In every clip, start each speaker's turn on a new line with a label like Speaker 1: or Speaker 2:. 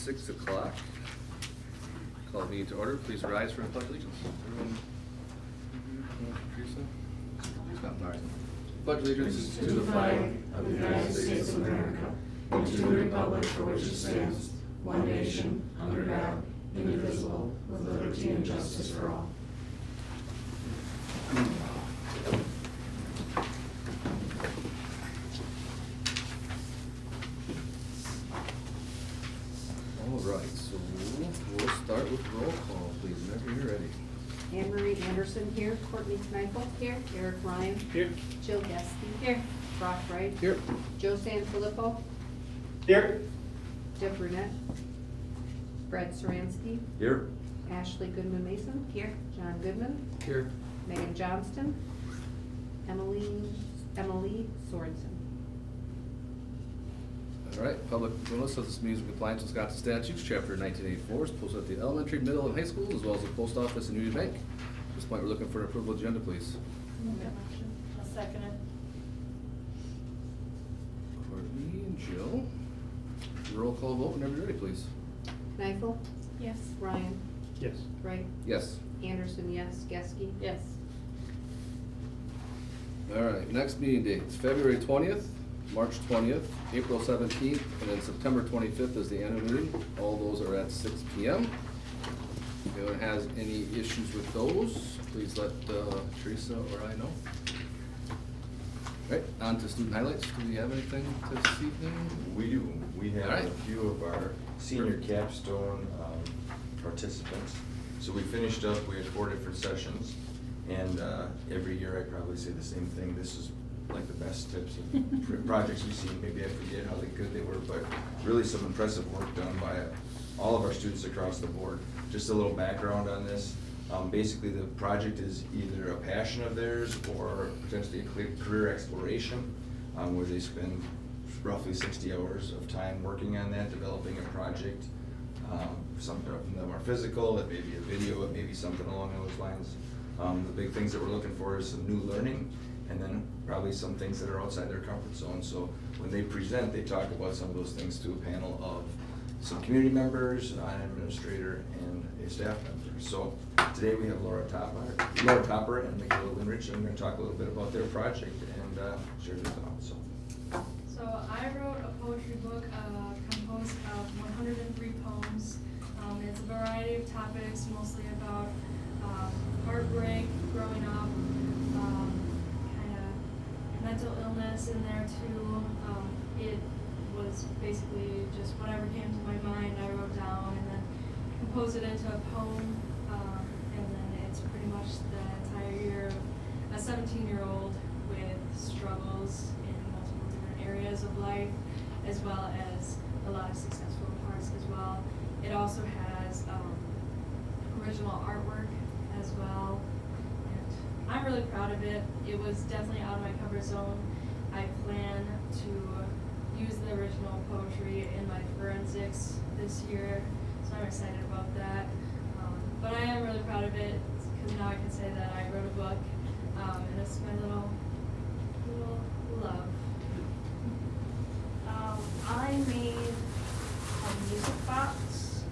Speaker 1: 6 o'clock. Call the meeting to order. Please rise for the pledge of allegiance. Everyone, Teresa? Scott, all right. Pledge allegiance
Speaker 2: To the flag of the United States of America, and to the republic for which it stands, one nation, under God, indivisible, with liberty and justice for all.
Speaker 1: All right, so we'll start with roll call, please. Whenever you're ready.
Speaker 3: Anne Marie Anderson here, Courtney Kneifel here, Eric Ryan.
Speaker 1: Here.
Speaker 3: Jill Geske here, Brock Wright.
Speaker 1: Here.
Speaker 3: Joe Sanfilippo,
Speaker 4: Here.
Speaker 3: Deb Burnett, Brad Saransky,
Speaker 4: Here.
Speaker 3: Ashley Goodman Mason here, John Goodman,
Speaker 1: Here.
Speaker 3: Megan Johnston, Emily Sorensen.
Speaker 1: All right, public notice of this meeting is in compliance with Wisconsin statutes, chapter 1984, is posted at the elementary, middle, and high schools, as well as the post office and Union Bank. At this point, we're looking for an approval agenda, please.
Speaker 2: Move that motion. I'll second it.
Speaker 1: Courtney and Jill. Roll call vote whenever you're ready, please.
Speaker 3: Kneifel,
Speaker 2: Yes.
Speaker 3: Ryan,
Speaker 4: Yes.
Speaker 3: Wright,
Speaker 1: Yes.
Speaker 3: Anderson, yes, Geske.
Speaker 2: Yes.
Speaker 1: All right, next meeting dates, February 20th, March 20th, April 17th, and then September 25th is the annual meeting. All those are at 6 p.m. If anyone has any issues with those, please let Teresa or I know. All right, on to student highlights. Do we have anything this evening?
Speaker 5: We do. We have
Speaker 1: All right.
Speaker 5: a few of our senior capstone participants. So we finished up, we had 4 different sessions, and every year I probably say the same thing. This is like the best tips of projects we've seen. Maybe I forget how good they were, but really some impressive work done by all of our students across the board. Just a little background on this. Basically, the project is either a passion of theirs or potentially a career exploration, where they spend roughly 60 hours of time working on that, developing a project. Some of them are physical, it may be a video, it may be something along those lines. The big things that we're looking for is some new learning, and then probably some things that are outside their comfort zone. So when they present, they talk about some of those things to a panel of some community members, an administrator, and a staff member. So today we have Laura Topper and Michaela Winrich, and we're going to talk a little bit about their project and share their thoughts.
Speaker 6: So I wrote a poetry book composed of 103 poems. It's a variety of topics, mostly about heartbreak, growing up, kind of mental illness in there too. It was basically just whatever came to my mind I wrote down and then composed it into a poem. And then it's pretty much the entire year of a 17-year-old with struggles in multiple different areas of life, as well as a lot of successful parts as well. It also has original artwork as well, and I'm really proud of it. It was definitely out of my comfort zone. I plan to use the original poetry in my forensics this year, so I'm excited about that. But I am really proud of it, because now I can say that I wrote a book, and it's my little love.
Speaker 7: I made a music box,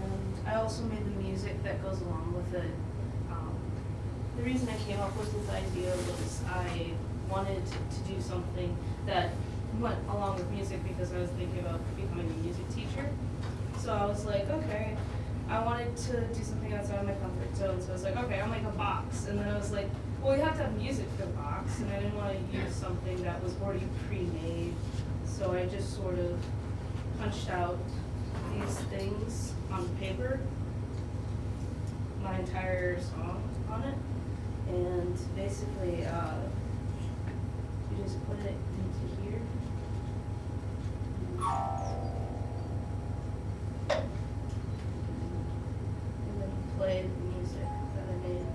Speaker 7: and I also made the music that goes along with it. The reason I came up with this idea was I wanted to do something that went along with music, because I was thinking about becoming a music teacher. So I was like, okay, I wanted to do something outside of my comfort zone, so I was like, okay, I'll make a box. And then I was like, well, you have to have music for the box, and I didn't want to use something that was already pre-made. So I just sort of punched out these things on paper, my entire song on it, and basically you just put it into here. And then play the music that I made.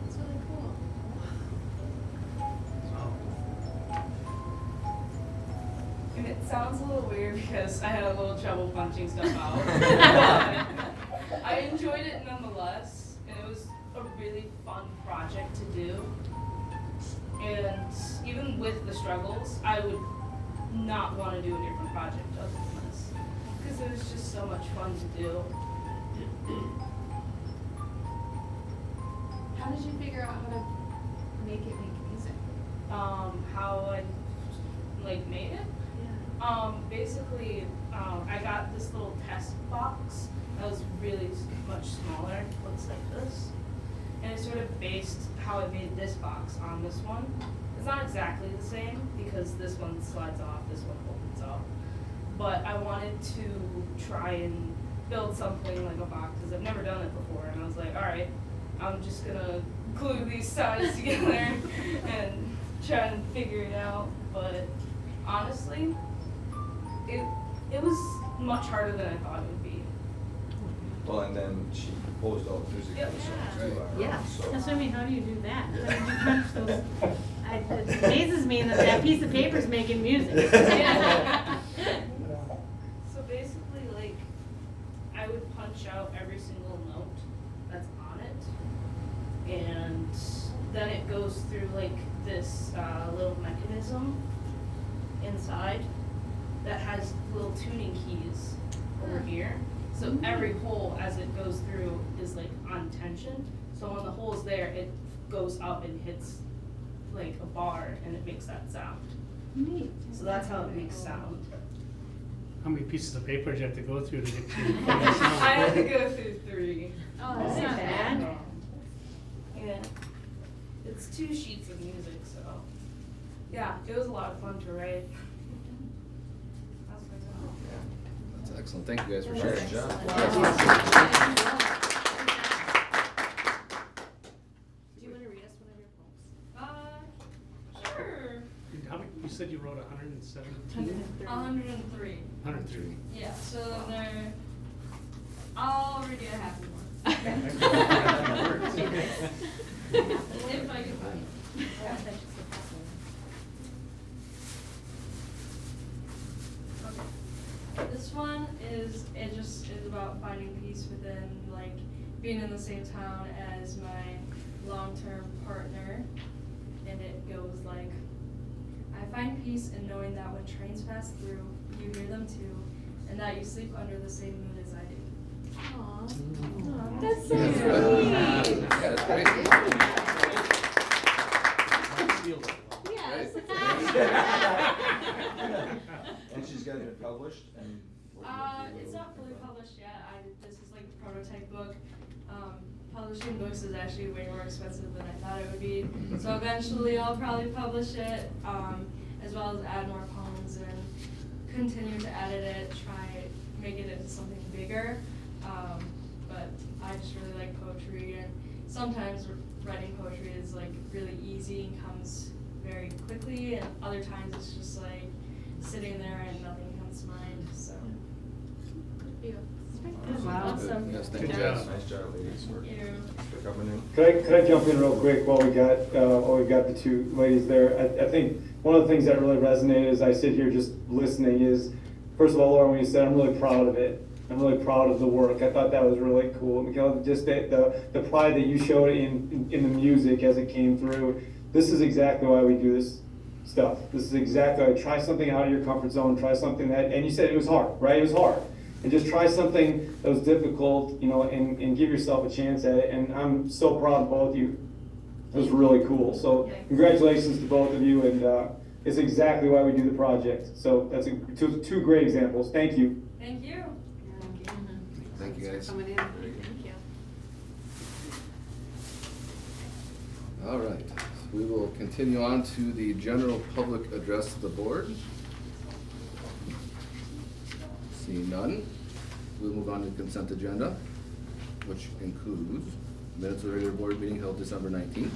Speaker 6: It's really cool.
Speaker 7: And it sounds a little weird because I had a little trouble punching stuff out. But I enjoyed it nonetheless, and it was a really fun project to do. And even with the struggles, I would not want to do a different project other than this. Because it was just so much fun to do.
Speaker 3: How did you figure out how to make music?
Speaker 7: How I like made it? Basically, I got this little test box that was really much smaller, looks like this. And I sort of based how I made this box on this one. It's not exactly the same because this one slides off, this one opens up. But I wanted to try and build something like a box because I've never done it before. And I was like, all right, I'm just gonna glue these sides together and try and figure it out. But honestly, it was much harder than I thought it would be.
Speaker 5: Well, and then she composed all the music for the song too.
Speaker 4: Yeah,
Speaker 5: So-
Speaker 4: that's what I mean, how do you do that? How did you punch those? It amazes me that that piece of paper's making music.
Speaker 7: So basically, like, I would punch out every single note that's on it, and then it goes through like this little mechanism inside that has little tuning keys over here. So every hole as it goes through is like on tension. So when the hole's there, it goes up and hits like a bar and it makes that sound.
Speaker 4: Neat.
Speaker 7: So that's how it makes sound.
Speaker 8: How many pieces of paper do you have to go through to get to?
Speaker 7: I had to go through 3.
Speaker 4: Oh, that's not bad.
Speaker 7: Yeah. It's 2 sheets of music, so yeah, it was a lot of fun to write. That's what I did.
Speaker 1: That's excellent. Thank you guys for
Speaker 5: Nice
Speaker 1: sharing.
Speaker 5: job.
Speaker 3: Do you want to read us one of your poems?
Speaker 7: Sure.
Speaker 8: How many, you said you wrote 117?
Speaker 6: 103.
Speaker 8: 103.
Speaker 6: Yeah, so they're, I'll read you a happy one. If I can find it. Okay. This one is, it just is about finding peace within, like, being in the same town as my long-term partner. And it goes like, I find peace in knowing that when trains pass through, you hear them too, and that you sleep under the same moon as I do.
Speaker 3: Aw. That's so
Speaker 1: That's
Speaker 3: sweet.
Speaker 1: right. Yeah, that's great.
Speaker 3: Yes.
Speaker 5: And she's got it published and.
Speaker 6: It's not fully published yet. This is like a prototype book. Publishing books is actually way more expensive than I thought it would be. So eventually I'll probably publish it, as well as add more poems and continue to edit it, try make it into something bigger. But I just really like poetry, and sometimes writing poetry is like really easy and comes very quickly, and other times it's just like sitting there and nothing comes to mind. So.
Speaker 4: Wow.
Speaker 3: Awesome.
Speaker 1: Yes, thank
Speaker 8: Good
Speaker 1: you guys.
Speaker 8: job.
Speaker 5: Nice job, ladies, for
Speaker 6: Thank you.
Speaker 5: for coming in.
Speaker 2: Could I jump in real quick while we got the 2 ladies there? I think one of the things that really resonated as I sit here just listening is, first of all, Laura, when you said, I'm really proud of it. I'm really proud of the work. I thought that was really cool. Mikhail, just the pride that you showed in the music as it came through. This is exactly why we do this stuff. This is exactly why. Try something out of your comfort zone. Try something that, and you said it was hard, right? It was hard. And just try something that was difficult, and give yourself a chance at it. And I'm so proud of both of you. It was really cool. So congratulations to both of you, and it's exactly why we do the project. So that's two great examples. Thank you.
Speaker 6: Thank you.
Speaker 1: Thank you guys.
Speaker 3: Coming in. Thank you.
Speaker 1: All right, we will continue on to the general public address of the board. Seeing none, we'll move on to the consent agenda, which includes minutes of the regular board meeting held December 19th,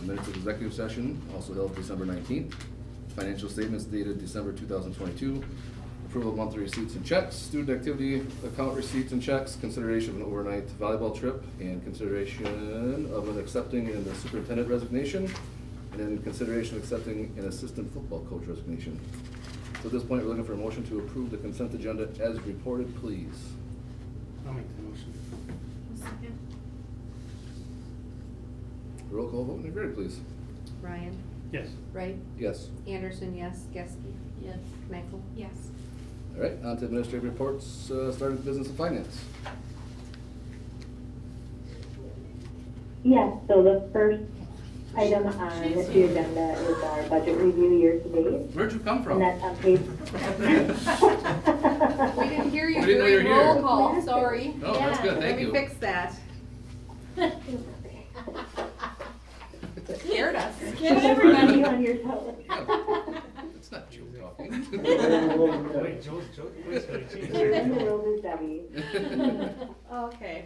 Speaker 1: minutes of executive session also held December 19th, financial statements dated December 2022, approval of monthly receipts and checks, student activity account receipts and checks, consideration of an overnight volleyball trip, and consideration of an accepting in the superintendent resignation, and then consideration of accepting an assistant football coach resignation. So at this point, we're looking for a motion to approve the consent agenda as reported, please.
Speaker 8: I'll make the motion.
Speaker 3: Second.
Speaker 1: Roll call vote, Nick, please.
Speaker 3: Ryan,
Speaker 8: Yes.
Speaker 3: Wright,
Speaker 1: Yes.
Speaker 3: Anderson, yes, Geske,
Speaker 4: Yes.
Speaker 3: Knifel.
Speaker 6: Yes.
Speaker 1: All right, on to administrative reports, starting with business and finance.
Speaker 9: Yes, so the first item on the agenda is our budget review year-to-date,
Speaker 1: Where'd you come from?
Speaker 9: and that's on page.
Speaker 3: We didn't hear you
Speaker 1: We didn't know you were
Speaker 3: during
Speaker 1: here.
Speaker 3: roll call, sorry.
Speaker 1: Oh, that's good,
Speaker 3: Let
Speaker 1: thank
Speaker 3: me
Speaker 1: you.
Speaker 3: fix that. Scared us.
Speaker 4: Get everybody.
Speaker 9: You on your toes.
Speaker 1: It's not Joe talking.
Speaker 8: Wait, Joe's gotta
Speaker 9: Here in the
Speaker 8: change.
Speaker 9: room is Debbie.
Speaker 3: Okay.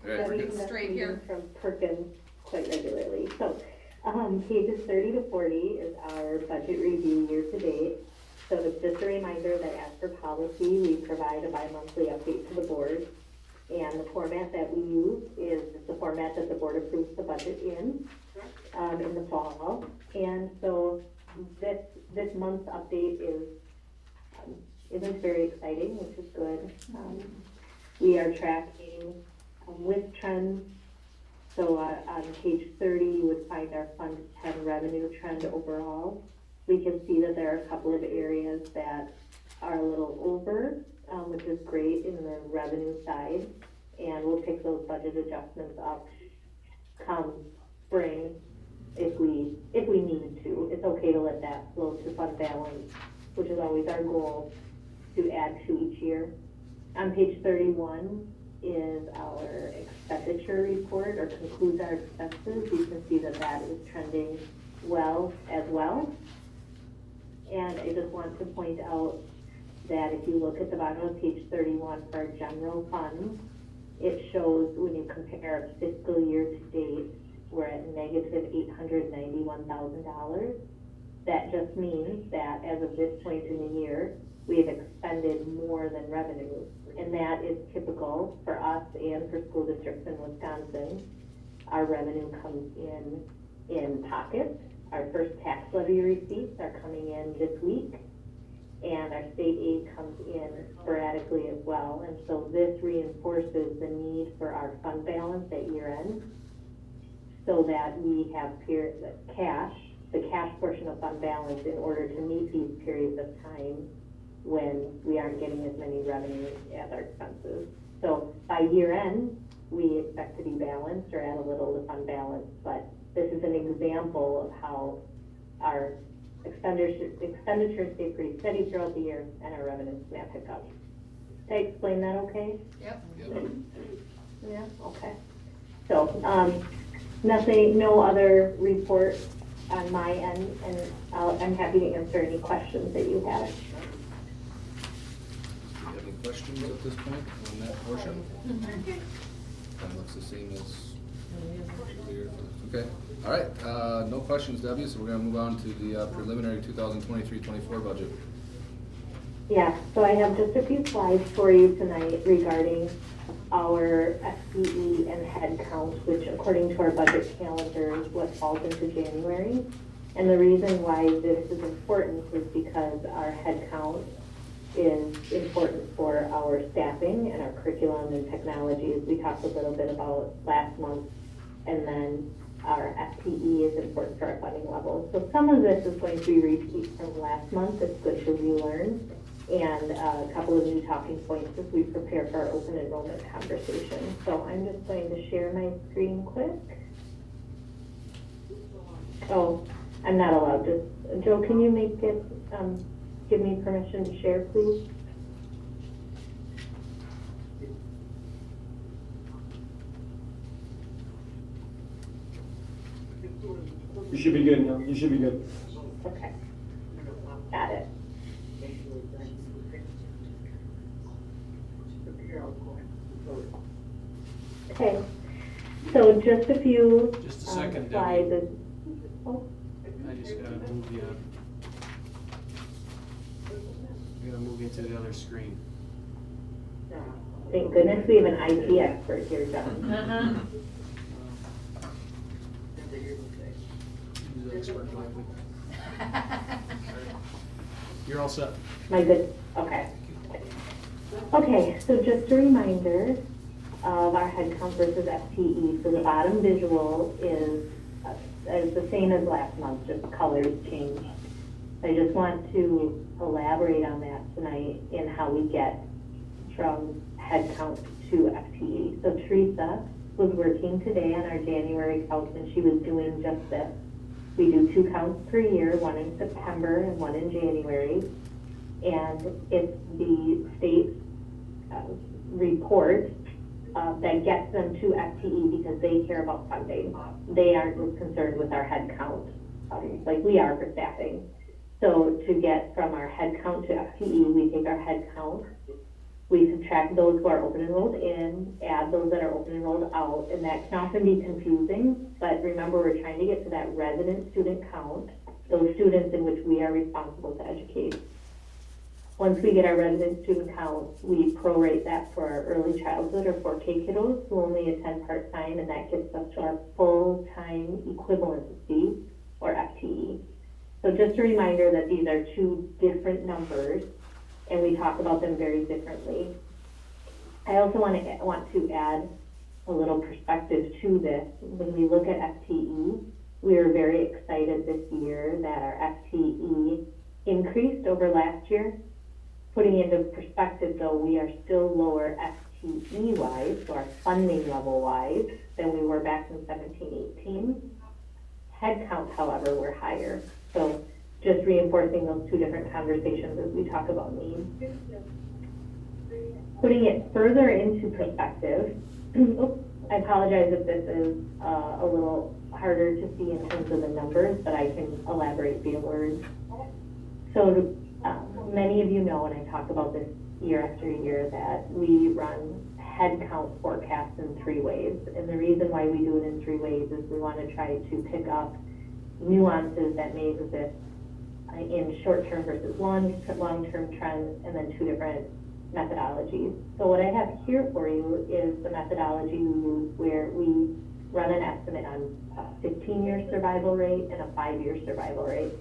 Speaker 1: All right, we're
Speaker 9: Debbie
Speaker 1: good.
Speaker 9: conducts
Speaker 3: Straight here.
Speaker 9: meetings from Perkins quite regularly. So, pages 30 to 40 is our budget review year-to-date. So it's just a reminder that as per policy, we provide a bi-monthly update to the board. And the format that we use is the format that the board approves the budget in the fall. And so this month's update isn't very exciting, which is good. We are tracking with trends. So on page 30, you would find our Fund 10 revenue trend overall. We can see that there are a couple of areas that are a little over, which is great in the revenue side. And we'll pick those budget adjustments up come spring if we need to. It's okay to let that flow to fund balance, which is always our goal to add to each year. On page 31 is our expenditure report, or concludes our expenses. You can see that that is trending well as well. And I just want to point out that if you look at the bottom of page 31 for our general funds, it shows when you compare fiscal year to date, we're at negative $891,000. That just means that as of this point in the year, we have expended more than revenue. And that is typical for us and for school districts in Wisconsin. Our revenue comes in pockets. Our first tax levy receipts are coming in this week, and our state aid comes in sporadically as well. And so this reinforces the need for our fund balance at year end, so that we have the cash portion of fund balance in order to meet these periods of time when we aren't getting as many revenues as our expenses. So by year end, we expect to be balanced or add a little to fund balance, but this is an example of how our expenditures stay pretty steady throughout the year and our revenues may pick up. Did I explain that okay?
Speaker 3: Yep.
Speaker 9: Yeah, okay. So, no other report on my end, and I'm happy to answer any questions that you have.
Speaker 1: Do you have any questions at this point on that portion? Kind of looks the same as earlier. Okay, all right, no questions, Debbie, so we're gonna move on to the preliminary 2023-24 budget.
Speaker 9: Yeah, so I have just a few slides for you tonight regarding our FTE and head count, which according to our budget calendar is what falls into January. And the reason why this is important is because our head count is important for our staffing and our curriculum and technology, as we talked a little bit about last month. And then our FTE is important for our funding level. So some of this is going to be repeat from last month. It's good to relearn. And a couple of new talking points as we prepare for our open enrollment conversation. So I'm just going to share my screen quick. Oh, I'm not allowed to. Joe, can you make it, give me permission to share, please?
Speaker 2: You should be good now. You should be good.
Speaker 9: Okay. Got it. Okay, so just a few
Speaker 10: Just a second,
Speaker 9: slides.
Speaker 10: Debbie.
Speaker 9: Oh,
Speaker 10: I just gotta move you. I gotta move you to the other screen.
Speaker 9: thank goodness we have an IT expert here, John.
Speaker 4: Uh-huh.
Speaker 10: Use the expert language. You're all set.
Speaker 9: My good, okay. Okay, so just a reminder of our headcount versus FTE. So the bottom visual is it's the same as last month, just colors changed. I just want to elaborate on that tonight in how we get from head count to FTE. So Teresa was working today on our January count, and she was doing just this. We do 2 counts per year, one in September and one in January. And it's the state report that gets them to FTE because they care about funding. They aren't as concerned with our head count, like we are for staffing. So to get from our head count to FTE, we take our head count, we subtract those who are open enrolled in, add those that are open enrolled out, and that can often be confusing, but remember we're trying to get to that resident student count, those students in which we are responsible to educate. Once we get our resident student count, we prorate that for our early childhood or 4K kiddos who only attend part-time, and that gets us to our full-time equivalency or FTE. So just a reminder that these are 2 different numbers and we talk about them very differently. I also want to add a little perspective to this. When we look at FTE, we are very excited this year that our FTE increased over last year. Putting into perspective though, we are still lower FTE wise, so our funding level wise, than we were back in 17-18. Head count, however, we're higher. So just reinforcing those 2 different conversations as we talk about needs. Putting it further into perspective, I apologize if this is a little harder to see in terms of the numbers, but I can elaborate via words. So many of you know, and I talk about this year after year, that we run head count forecasts in 3 ways. And the reason why we do it in 3 ways is we want to try to pick up nuances that may exist in short-term versus long-term trends, and then 2 different methodologies. So what I have here for you is the methodology we use where we run an estimate on a 15-year survival rate and a 5-year survival rate.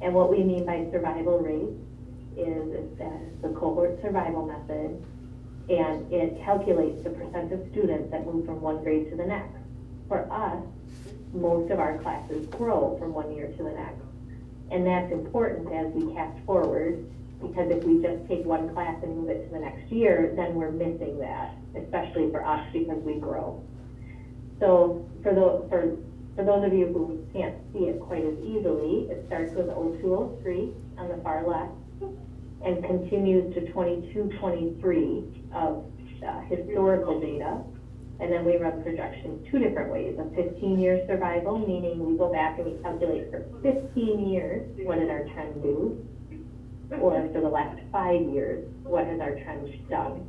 Speaker 9: And what we mean by survival rate is the cohort survival method, and it calculates the percent of students that move from one grade to the next. For us, most of our classes grow from one year to the next. And that's important as we cast forward, because if we just take one class and move it to the next year, then we're missing that, especially for us because we grow. So for those of you who can't see it quite as easily, it starts with 0203 on the far left and continues to 2223 of historical data. And then we run projections 2 different ways: a 15-year survival, meaning we go back and we calculate for 15 years, what did our trend do? Or for the last 5 years, what has our trend done?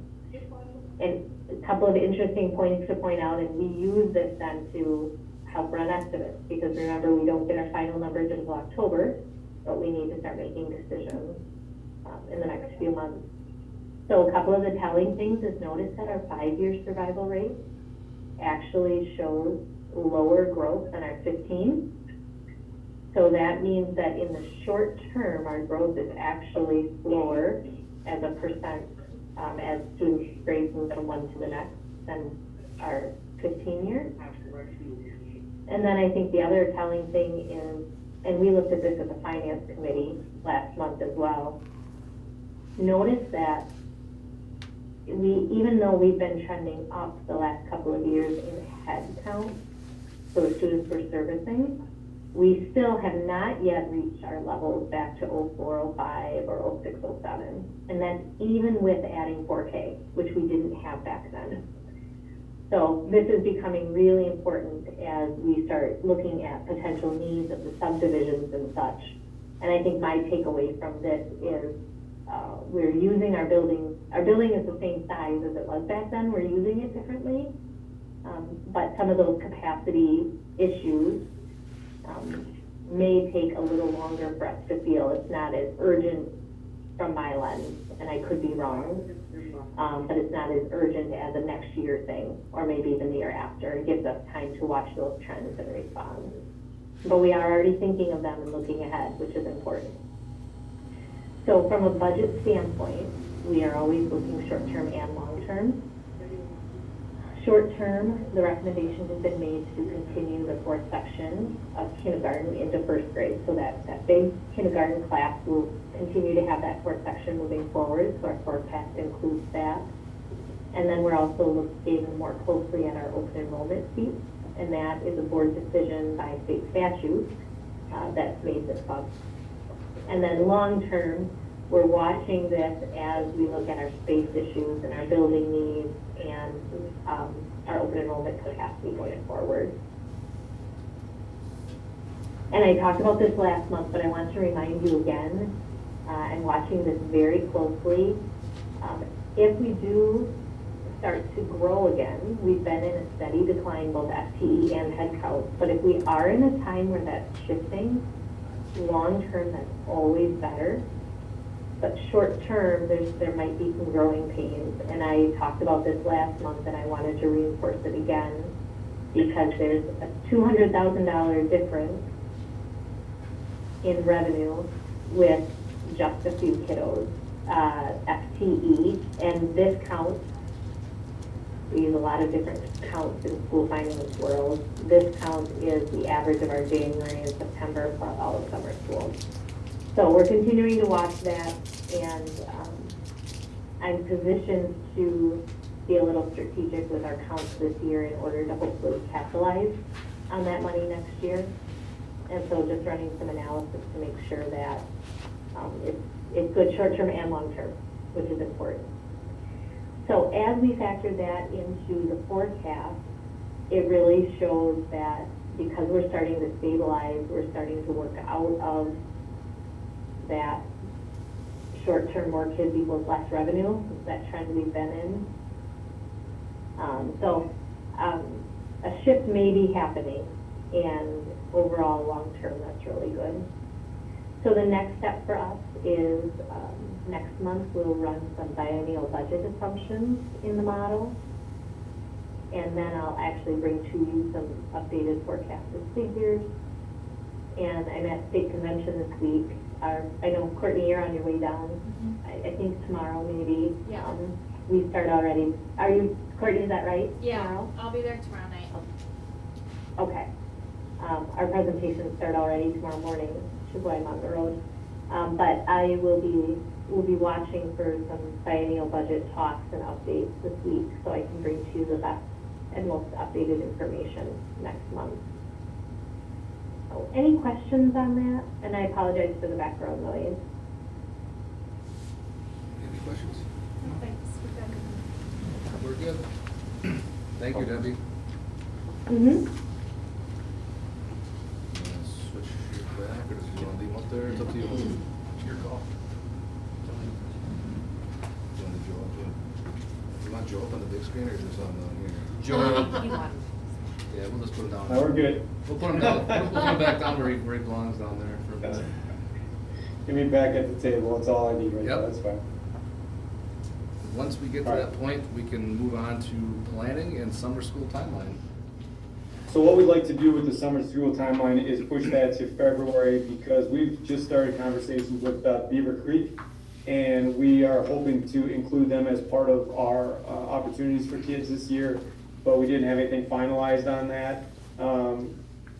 Speaker 9: And a couple of interesting points to point out, and we use this then to help run estimates, because remember, we don't get our final numbers until October, but we need to start making decisions in the next few months. So a couple of the telling things is notice that our 5-year survival rate actually shows lower growth than our 15. So that means that in the short term, our growth is actually slower as a percent as students grades move from one to the next than our 15 years. And then I think the other telling thing is, and we looked at this at the finance committee last month as well, notice that even though we've been trending up the last couple of years in head count, so the students we're servicing, we still have not yet reached our levels back to 04, 05, or 06, 07. And that's even with adding 4K, which we didn't have back then. So this is becoming really important as we start looking at potential needs of the subdivisions and such. And I think my takeaway from this is we're using our building is the same size as it was back then, we're using it differently. But some of those capacity issues may take a little longer for us to feel. It's not as urgent from my lens, and I could be wrong, but it's not as urgent as a next year thing, or maybe even the year after. It gives us time to watch those trends and respond. But we are already thinking of them and looking ahead, which is important. So from a budget standpoint, we are always looking short-term and long-term. Short term, the recommendation has been made to continue the fourth section of kindergarten into first grade. So that big kindergarten class will continue to have that fourth section moving forward, so our forecast includes that. And then we're also looking more closely at our open enrollment seats, and that is a board decision by state statute that's made this up. And then long term, we're watching this as we look at our space issues and our building needs and our open enrollment capacity going forward. And I talked about this last month, but I want to remind you again, and watching this very closely, if we do start to grow again, we've been in a steady decline, both FTE and head count, but if we are in a time where that's shifting, long term, that's always better. But short term, there might be some growing pains. And I talked about this last month, and I wanted to reinforce it again, because there's a $200,000 difference in revenue with just a few kiddos, FTE, and this count, we use a lot of different counts in school finance world. This count is the average of our January and September plus all of summer school. So we're continuing to watch that, and I'm positioned to be a little strategic with our counts this year in order to hopefully capitalize on that money next year. And so just running some analysis to make sure that it's good short-term and long-term, which is important. So as we factor that into the forecast, it really shows that because we're starting to stabilize, we're starting to work out of that short-term more kids equals less revenue, that trend we've been in. A shift may be happening, and overall long-term, that's really good. So the next step for us is next month we'll run some biennial budget assumptions in the model, and then I'll actually bring to you some updated forecasted figures. And I'm at state convention this week. I know, Courtney, you're on your way down. I think tomorrow maybe.
Speaker 6: Yeah.
Speaker 9: We start already. Are you, Courtney, is that right?
Speaker 6: Yeah,
Speaker 9: Tomorrow?
Speaker 6: I'll be there tomorrow night.
Speaker 9: Okay. Our presentations start already tomorrow morning, which is why I'm on the road. But we'll be watching for some biennial budget talks and updates this week, so I can bring to you the best and most updated information next month. So any questions on that? And I apologize for the background noise.
Speaker 1: Any questions?
Speaker 6: No, thanks. We're good.
Speaker 1: We're good. Thank you, Debbie.
Speaker 9: Mm-hmm.
Speaker 1: Switch your back, or do you want to leave them up there? It's up to you. It's your call. Do you want Joe up there? Do you want Joe up on the big screen, or just on here?
Speaker 3: Joe.
Speaker 1: Yeah, we'll just put him down.
Speaker 2: No, we're good.
Speaker 1: We'll put him down, we'll put him back down where he belongs down there for a minute.
Speaker 2: Get me back at the table, that's all I need right now,
Speaker 1: Yep.
Speaker 2: that's fine.
Speaker 1: Once we get to that point, we can move on to planning and summer school timeline.
Speaker 2: So what we'd like to do with the summer school timeline is push that to February, because we've just started conversations with Beaver Creek, and we are hoping to include them as part of our opportunities for kids this year, but we didn't have anything finalized on that.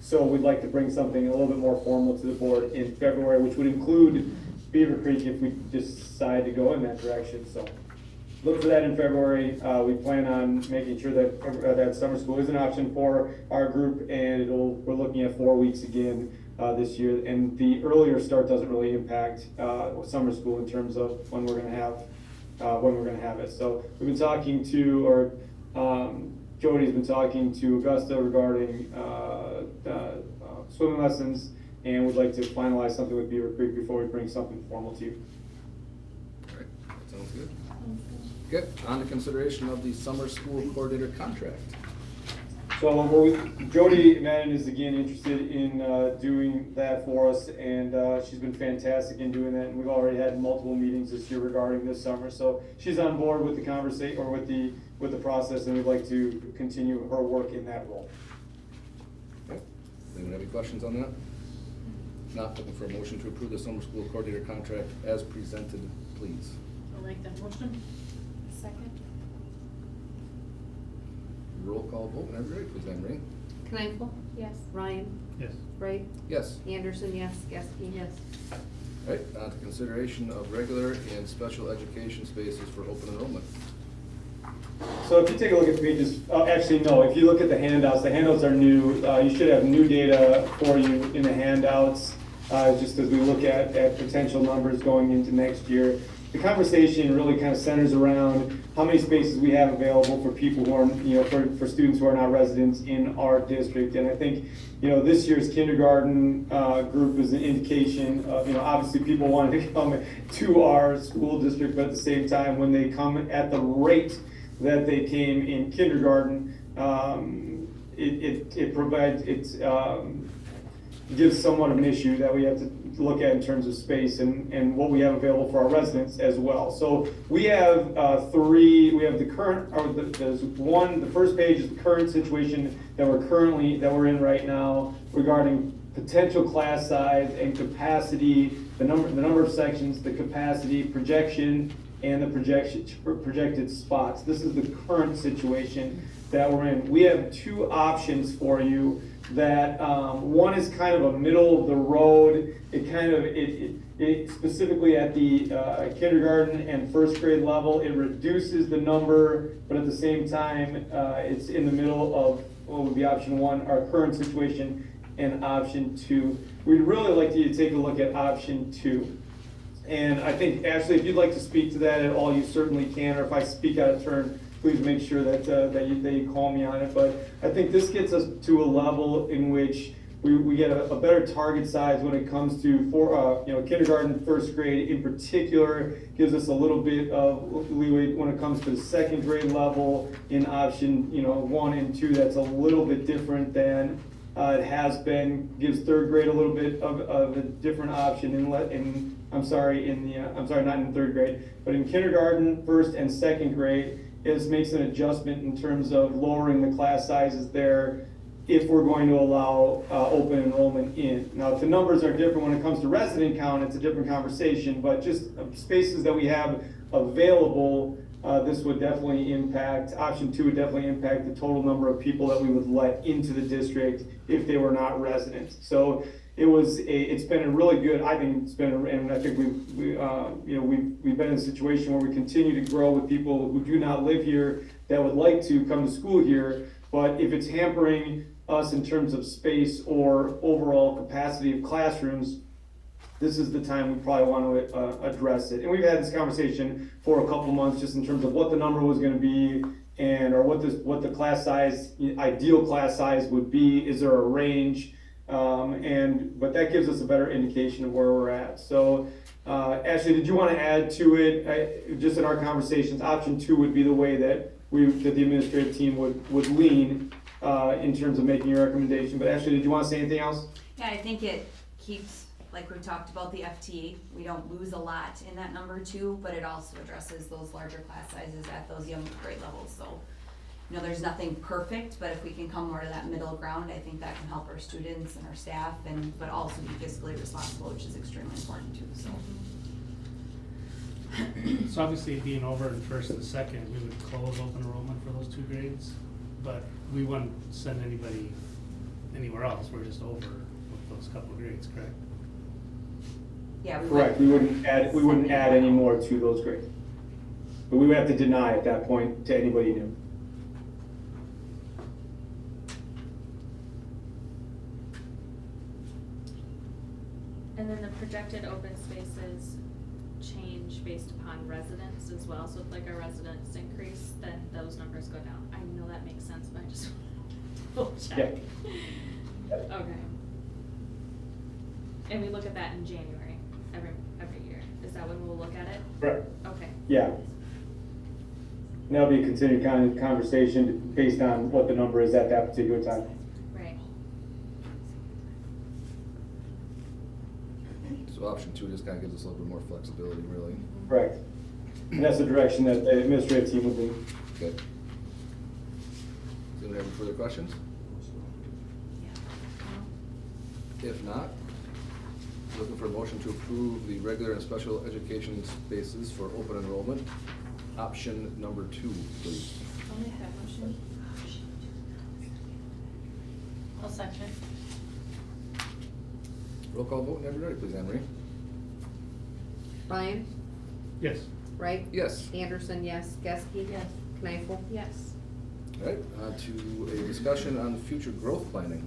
Speaker 2: So we'd like to bring something a little bit more formal to the board in February, which would include Beaver Creek if we decide to go in that direction, so. Look for that in February. We plan on making sure that that summer school is an option for our group, and we're looking at 4 weeks again this year. And the earlier start doesn't really impact summer school in terms of when we're going to have it. So we've been talking to, Jody's been talking to Augusta regarding swimming lessons, and we'd like to finalize something with Beaver Creek before we bring something formal to you.
Speaker 1: All right, that sounds good. Okay, on to consideration of the summer school coordinator contract.
Speaker 2: So Jody Madden is again interested in doing that for us, and she's been fantastic in doing that. And we've already had multiple meetings this year regarding this summer. So she's on board with the conversation or with the process, and we'd like to continue her work in that role.
Speaker 1: Okay, anyone have any questions on that? Not looking for a motion to approve the summer school coordinator contract as presented, please.
Speaker 4: I'll make that motion.
Speaker 3: Second.
Speaker 1: roll call vote whenever you're ready, please, Anne Marie.
Speaker 3: Knife,
Speaker 4: Yes.
Speaker 3: Ryan,
Speaker 8: Yes.
Speaker 3: Wright,
Speaker 1: Yes.
Speaker 3: Anderson, yes, Geske, yes.
Speaker 1: All right, on to consideration of regular and special education spaces for open enrollment.
Speaker 2: So if you take a look at pages, actually, no, if you look at the handouts are new. You should have new data for you in the handouts, just as we look at potential numbers going into next year. The conversation really kind of centers around how many spaces we have available for people who are, for students who are not residents in our district. And I think, this year's kindergarten group is an indication of, obviously people wanted to come to our school district, but at the same time, when they come at the rate that they came in kindergarten, it provides, gives somewhat of an issue that we have to look at in terms of space and what we have available for our residents as well. So we have we have the current, there's one, the first page is the current situation that we're in right now regarding potential class size and capacity, the number of sections, the capacity, projection, and the projected spots. This is the current situation that we're in. We have two options for you that one is kind of a middle of the road. It specifically at the kindergarten and first grade level, it reduces the number, but at the same time, it's in the middle of what would be option one, our current situation, and option two. We'd really like you to take a look at option two. And I think, Ashley, if you'd like to speak to that at all, you certainly can, or if I speak out of turn, please make sure that you call me on it. But I think this gets us to a level in which we get a better target size when it comes to kindergarten, first grade in particular, gives us a little bit of leeway when it comes to the second grade level in option 1 and 2. That's a little bit different than it has been, gives third grade a little bit of a different option not in third grade, but in kindergarten, first and second grade, it makes an adjustment in terms of lowering the class sizes there if we're going to allow open enrollment in. Now, if the numbers are different when it comes to resident count, it's a different conversation, but just spaces that we have available, this would definitely impact, option 2 would definitely impact the total number of people that we would let into the district if they were not residents. So it's been a really good, I think it's been, and I think we've been in a situation where we continue to grow with people who do not live here that would like to come to school here, but if it's hampering us in terms of space or overall capacity of classrooms, this is the time we probably want to address it. And we've had this conversation for a couple months just in terms of what the number was going to be or what the class size, ideal class size would be. Is there a range? But that gives us a better indication of where we're at. So, Ashley, did you want to add to it? Just in our conversations, option 2 would be the way that the administrative team would lean in terms of making your recommendation. But Ashley, did you want to say anything else?
Speaker 11: Yeah, I think it keeps, like we talked about the FTE, we don't lose a lot in that number too, but it also addresses those larger class sizes at those young grade levels. So, there's nothing perfect, but if we can come more to that middle ground, I think that can help our students and our staff, but also be fiscally responsible, which is extremely important too.
Speaker 8: So obviously being over in first and second, we would close open enrollment for those 2 grades, but we wouldn't send anybody anywhere else. We're just over with those couple grades, correct?
Speaker 11: Yeah,
Speaker 2: Correct. We wouldn't add any more to those grades, but we would have to deny at that point to anybody new.
Speaker 12: And then the projected open spaces change based upon residents as well, so if like our residents increase, then those numbers go down. I know that makes sense, but I just want to double check.
Speaker 2: Yeah.
Speaker 12: Okay. And we look at that in January, every year. Is that when we'll look at it?
Speaker 2: Correct.
Speaker 12: Okay.
Speaker 2: Yeah. And that'll be a continued conversation based on what the number is at that particular time.
Speaker 12: Right.
Speaker 1: So option 2 just kind of gives us a little bit more flexibility, really.
Speaker 2: Correct. And that's the direction that the administrative team would be.
Speaker 1: Okay. Does anyone have any further questions? If not, looking for a motion to approve the regular and special education spaces for open enrollment. Option number 2, please.
Speaker 12: I'll make that motion.
Speaker 4: second.
Speaker 1: Roll call vote whenever you're ready, please, Anne Marie.
Speaker 3: Ryan,
Speaker 8: Yes.
Speaker 3: Wright,
Speaker 1: Yes.
Speaker 3: Anderson, yes, Geske.
Speaker 4: Yes.
Speaker 3: Knife,
Speaker 4: Yes.
Speaker 1: All right, to a discussion on future growth planning.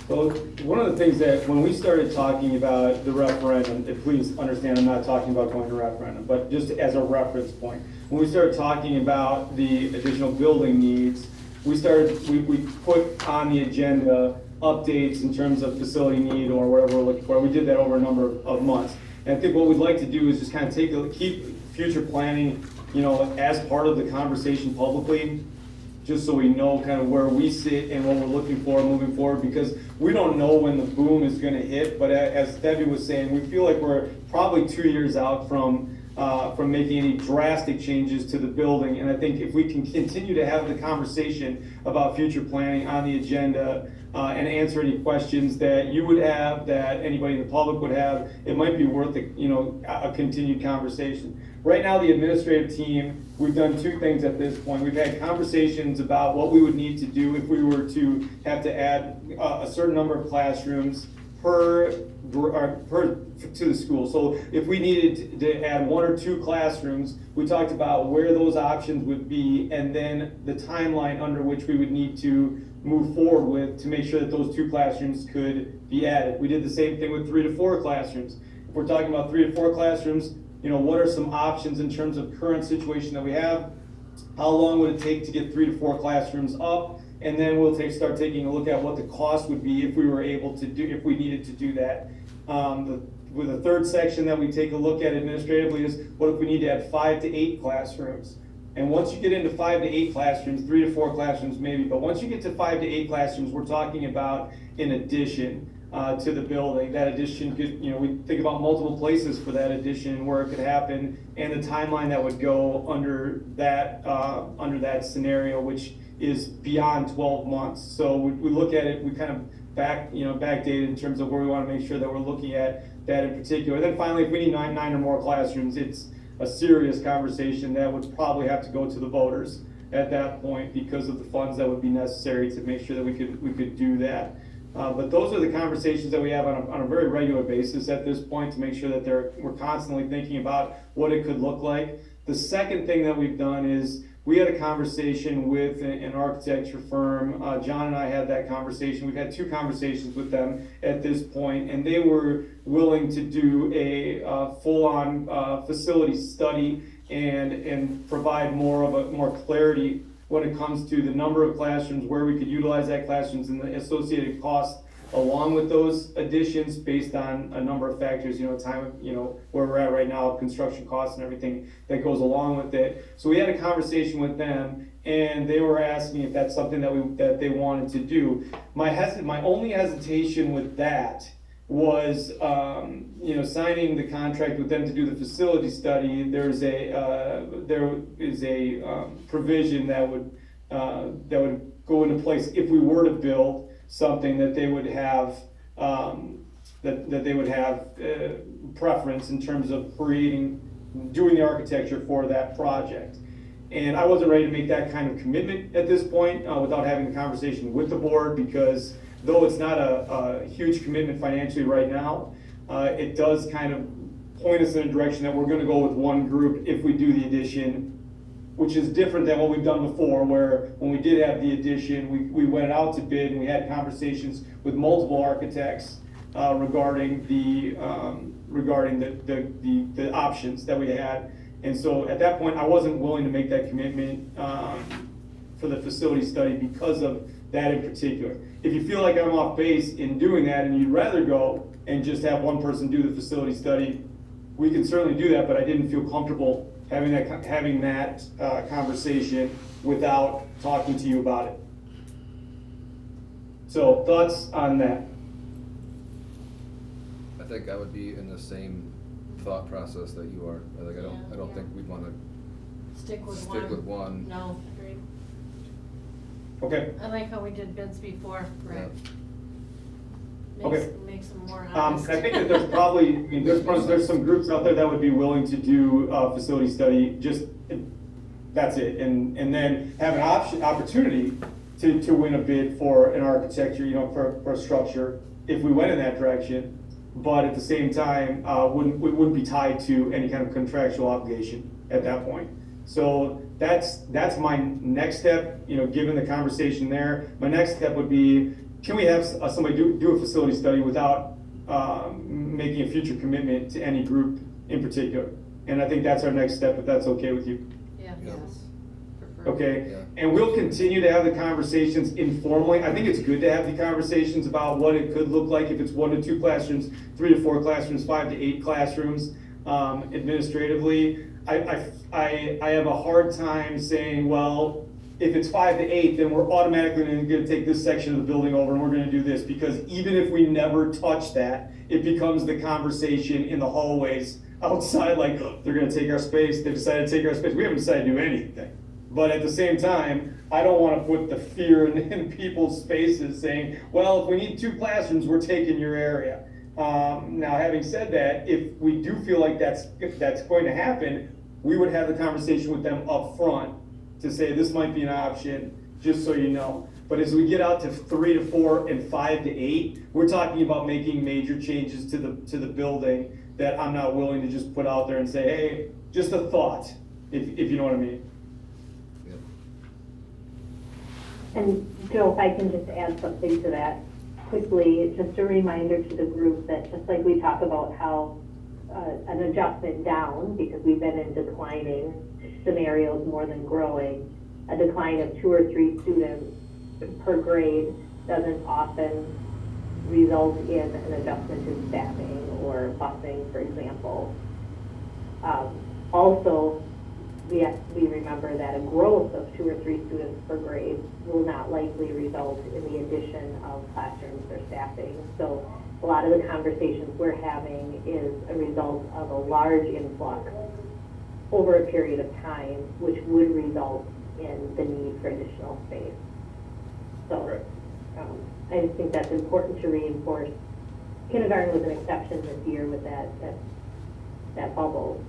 Speaker 2: Well, one of the things that, when we started talking about the referendum, and please understand, I'm not talking about going to referendum, but just as a reference point. When we started talking about the additional building needs, we put on the agenda updates in terms of facility need or whatever we're looking for. We did that over a number of months. And I think what we'd like to do is just kind of keep future planning, as part of the conversation publicly, just so we know kind of where we sit and what we're looking for moving forward, because we don't know when the boom is gonna hit, but as Debbie was saying, we feel like we're probably 2 years out from making any drastic changes to the building. And I think if we can continue to have the conversation about future planning on the agenda, and answer any questions that you would have, that anybody in the public would have, it might be worth a continued conversation. Right now, the administrative team, we've done two things at this point. We've had conversations about what we would need to do if we were to have to add a certain number of classrooms to the school. So if we needed to add 1 or 2 classrooms, we talked about where those options would be and then the timeline under which we would need to move forward with to make sure that those 2 classrooms could be added. We did the same thing with 3 to 4 classrooms. If we're talking about 3 to 4 classrooms, what are some options in terms of current situation that we have? How long would it take to get 3 to 4 classrooms up? And then we'll start taking a look at what the cost would be if we were able to do, if we needed to do that. With the third section that we take a look at administratively is, what if we need to add 5 to 8 classrooms? And once you get into 5 to 8 classrooms, 3 to 4 classrooms maybe, but once you get to 5 to 8 classrooms, we're talking about an addition to the building. That addition could, we think about multiple places for that addition where it could happen, and the timeline that would go under that scenario, which is beyond 12 months. So we look at it, we kind of backdated in terms of where we want to make sure that we're looking at that in particular. And then finally, if we need 9 or more classrooms, it's a serious conversation that would probably have to go to the voters at that point because of the funds that would be necessary to make sure that we could do that. But those are the conversations that we have on a very regular basis at this point to make sure that we're constantly thinking about what it could look like. The second thing that we've done is we had a conversation with an architecture firm. John and I had that conversation. We've had 2 conversations with them at this point, and they were willing to do a full-on facility study and provide more clarity when it comes to the number of classrooms, where we could utilize that classrooms, and the associated costs along with those additions based on a number of factors, time, where we're at right now, construction costs and everything that goes along with it. So we had a conversation with them, and they were asking if that's something that they wanted to do. My only hesitation with that was, signing the contract with them to do the facility study. There is a provision that would go into place if we were to build something that they would have preference in terms of doing the architecture for that project. And I wasn't ready to make that kind of commitment at this point without having a conversation with the board, because though it's not a huge commitment financially right now, it does kind of point us in a direction that we're gonna go with one group if we do the addition, which is different than what we've done before, where when we did have the addition, we went out to bid and we had conversations with multiple architects regarding the options that we had. And so at that point, I wasn't willing to make that commitment for the facility study because of that in particular. If you feel like I'm off base in doing that and you'd rather go and just have one person do the facility study, we can certainly do that, but I didn't feel comfortable having that conversation without talking to you about it. So thoughts on that?
Speaker 1: I think I would be in the same thought process that you are. Like, I don't think we'd wanna
Speaker 4: Stick with
Speaker 1: one.
Speaker 4: No, agreed.
Speaker 2: Okay.
Speaker 4: I like how we did bids before.
Speaker 1: Right.
Speaker 2: Okay.
Speaker 4: Makes them more
Speaker 2: I
Speaker 4: honest.
Speaker 2: think that there's probably, there's some groups out there that would be willing to do a facility study, that's it, and then have an opportunity to win a bid for an architecture, you know, for a structure, if we went in that direction. But at the same time, we wouldn't be tied to any kind of contractual obligation at that point. So that's my next step, you know, given the conversation there. My next step would be, can we have somebody do a facility study without making a future commitment to any group in particular? And I think that's our next step, if that's okay with you.
Speaker 12: Yeah.
Speaker 1: Yes.
Speaker 2: Okay,
Speaker 1: Yeah.
Speaker 2: and we'll continue to have the conversations informally. I think it's good to have the conversations about what it could look like if it's 1 to 2 classrooms, 3 to 4 classrooms, 5 to 8 classrooms, administratively. I have a hard time saying, well, if it's 5 to 8, then we're automatically gonna take this section of the building over and we're gonna do this, because even if we never touch that, it becomes the conversation in the hallways outside, like, oh, they're gonna take our space, they decided to take our space. We haven't decided to do anything. But at the same time, I don't wanna put the fear in people's faces saying, well, if we need 2 classrooms, we're taking your area. Now, having said that, if we do feel like that's going to happen, we would have the conversation with them up front to say, this might be an option, just so you know. But as we get out to 3 to 4 and 5 to 8, we're talking about making major changes to the building that I'm not willing to just put out there and say, hey, just a thought, if you know what I mean.
Speaker 9: And Joe, if I can just add something to that quickly, just a reminder to the group that just like we talk about how an adjustment down, because we've been in declining scenarios more than growing, a decline of 2 or 3 students per grade doesn't often result in an adjustment in staffing or busing, for example. Also, we remember that a growth of 2 or 3 students per grade will not likely result in the addition of classrooms or staffing. So a lot of the conversations we're having is a result of a large influx over a period of time, which would result in the need for additional space. So I just think that's important to reinforce. Kindergarten was an exception this year with that bubble.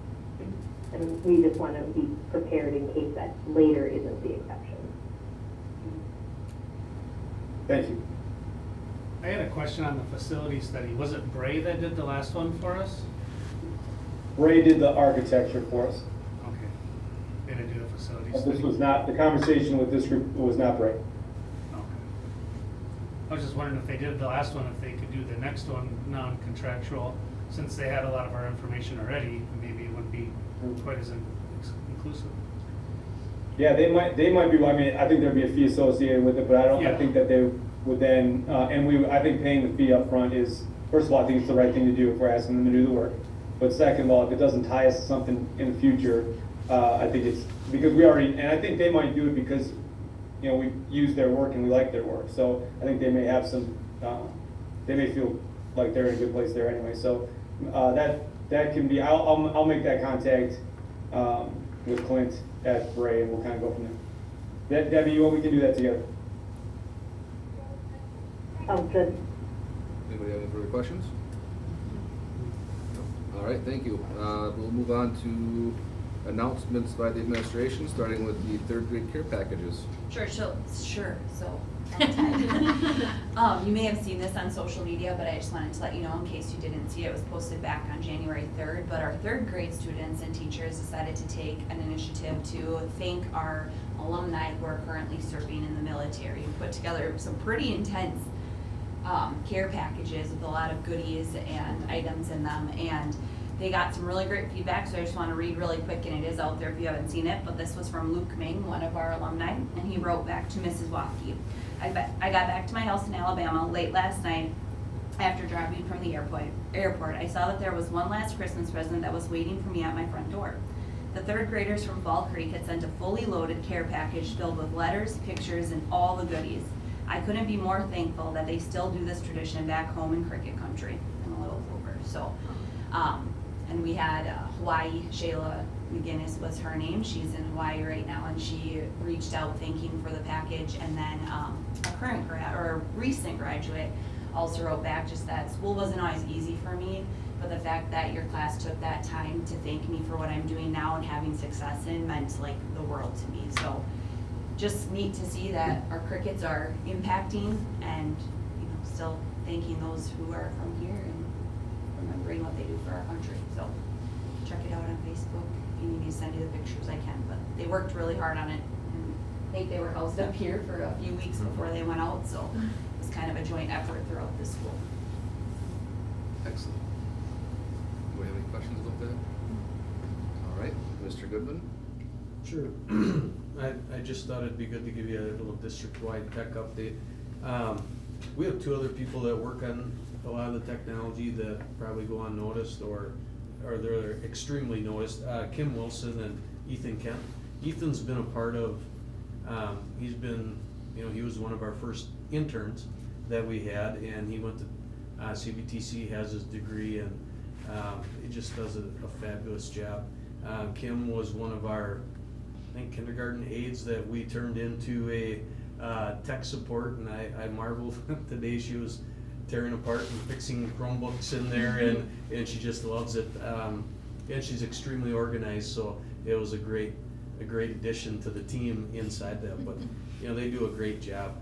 Speaker 9: And we just want to be prepared in case that later isn't the exception.
Speaker 2: Thank you.
Speaker 8: I had a question on the facility study. Was it Bray that did the last one for us?
Speaker 2: Ray did the architecture for us.
Speaker 8: Okay. They didn't do the facility
Speaker 2: But
Speaker 8: study?
Speaker 2: this was not, the conversation with this group was not Ray.
Speaker 8: Okay. I was just wondering if they did the last one, if they could do the next one non-contractual, since they had a lot of our information already, maybe it wouldn't be quite as inclusive.
Speaker 2: Yeah, they might be, I mean, I think there'd be a fee associated with it, but I
Speaker 8: Yeah.
Speaker 2: think that they would then, I think paying the fee up front is, first of all, I think it's the right thing to do if we're asking them to do the work. But second of all, if it doesn't tie us to something in the future, I think it's, because we already, and I think they might do it because, you know, we use their work and we like their work. So I think they may have some, they may feel like they're in a good place there anyway. So that can be, I'll make that contact with Clint at Bray, and we'll kind of go from there. Debbie, you want, we can do that together.
Speaker 9: Sounds good.
Speaker 1: Anybody have any further questions? No. All right, thank you. We'll move on to announcements by the administration, starting with the 3rd grade care packages.
Speaker 11: Sure, so. You may have seen this on social media, but I just wanted to let you know in case you didn't see it. It was posted back on January 3rd, but our 3rd grade students and teachers decided to take an initiative to thank our alumni who are currently serving in the military. We put together some pretty intense care packages with a lot of goodies and items in them, and they got some really great feedback, so I just want to read really quick, and it is out there if you haven't seen it, but this was from Luke Ming, one of our alumni, and he wrote back to Mrs. Wafke. I got back to my house in Alabama late last night after driving from the airport. I saw that there was one last Christmas present that was waiting for me at my front door. The 3rd graders from Fall Creek had sent a fully loaded care package filled with letters, pictures, and all the goodies. I couldn't be more thankful that they still do this tradition back home in Cricket Country in a little over. So, and we had Hawaii, Shayla McGinnis was her name. She's in Hawaii right now, and she reached out thanking for the package. And then a current or a recent graduate also wrote back just that school wasn't always easy for me, but the fact that your class took that time to thank me for what I'm doing now and having success in meant like the world to me. So just neat to see that our crickets are impacting and, you know, still thanking those who are from here and remembering what they do for our country. So check it out on Facebook. If you need me to send you the pictures, I can, but they worked really hard on it. And I think they were housed up here for a few weeks before they went out, so it was kind of a joint effort throughout the school.
Speaker 1: Excellent. Do we have any questions about that? All right, Mr. Goodman?
Speaker 10: Sure. I just thought it'd be good to give you a little district-wide tech update. We have two other people that work on a lot of the technology that probably go unnoticed or they're extremely noticed. Kim Wilson and Ethan Kent. Ethan's been a part of, he was one of our first interns that we had, and he went to CBTC, has his degree, and he just does a fabulous job. Kim was one of our, I think, kindergarten aides that we turned into a tech support, and I marveled today she was tearing apart and fixing Chromebooks in there, and she just loves it. And she's extremely organized, so it was a great addition to the team inside that. But you know, they do a great job.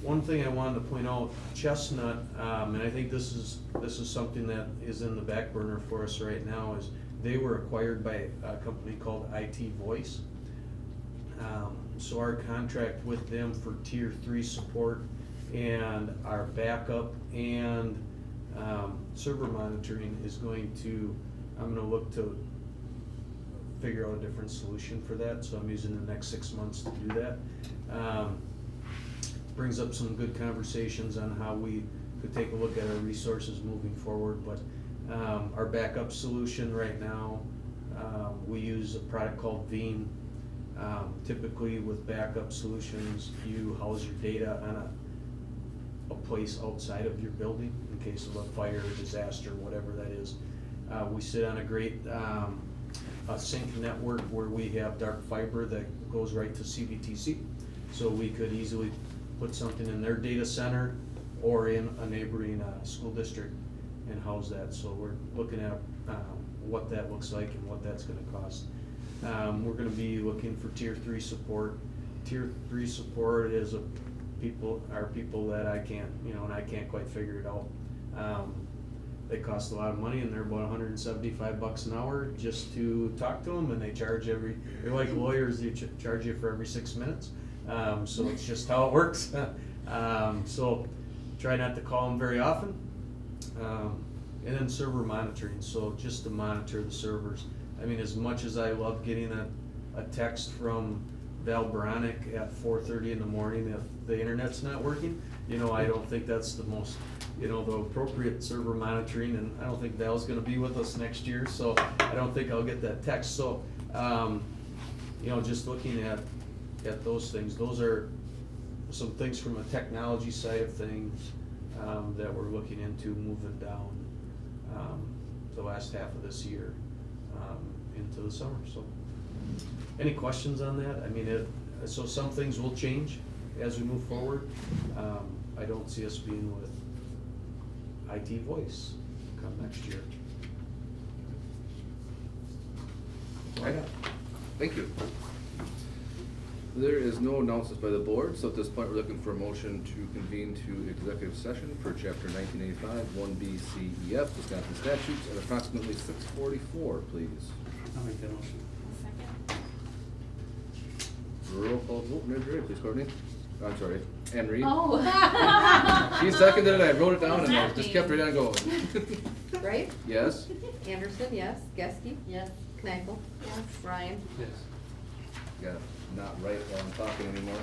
Speaker 10: One thing I wanted to point out, Chestnut, and I think this is something that is in the back burner for us right now, is they were acquired by a company called IT Voice. So our contract with them for Tier 3 support and our backup and server monitoring is I'm gonna look to figure out a different solution for that, so I'm using the next 6 months to do that. Brings up some good conversations on how we could take a look at our resources moving forward, but our backup solution right now, we use a product called Veeam. Typically with backup solutions, you house your data on a place outside of your building in case of a fire, disaster, whatever that is. We sit on a great a sync network where we have dark fiber that goes right to CBTC, so we could easily put something in their data center or in a neighboring school district and house that. So we're looking at what that looks like and what that's gonna cost. We're gonna be looking for Tier 3 support. Tier 3 support is people that I can't, and I can't quite figure it out. They cost a lot of money, and they're about $175 an hour just to talk to them, and they charge they're like lawyers, they charge you for every 6 minutes. So it's just how it works. So try not to call them very often. And then server monitoring, so just to monitor the servers. I mean, as much as I love getting a text from Val Baronic at 4:30 in the morning if the internet's not working, I don't think that's the most, the appropriate server monitoring, and I don't think Val's gonna be with us next year, so I don't think I'll get that text. So, just looking at those things, those are some things from a technology side of things that we're looking into moving down the last half of this year into the summer. So, any questions on that? I mean, so some things will change as we move forward. I don't see us being with IT Voice come next year.
Speaker 1: All right. Thank you. There is no announcements by the board, so at this point, we're looking for a motion to convene to executive session per chapter 1985, 1BCEF, Wisconsin statutes, at approximately 6:44, please.
Speaker 8: I'll make that motion.
Speaker 1: Roll call vote, Mary, please, Courtney. I'm sorry, Anne Reed.
Speaker 3: Oh.
Speaker 1: She seconded it, I wrote it down, and I just kept right on going.
Speaker 3: Right?
Speaker 1: Yes?
Speaker 3: Anderson, yes. Geske? Yes. Kneifel? Yes. Ryan?
Speaker 8: Yes.
Speaker 1: Got it. Not right while I'm talking anymore.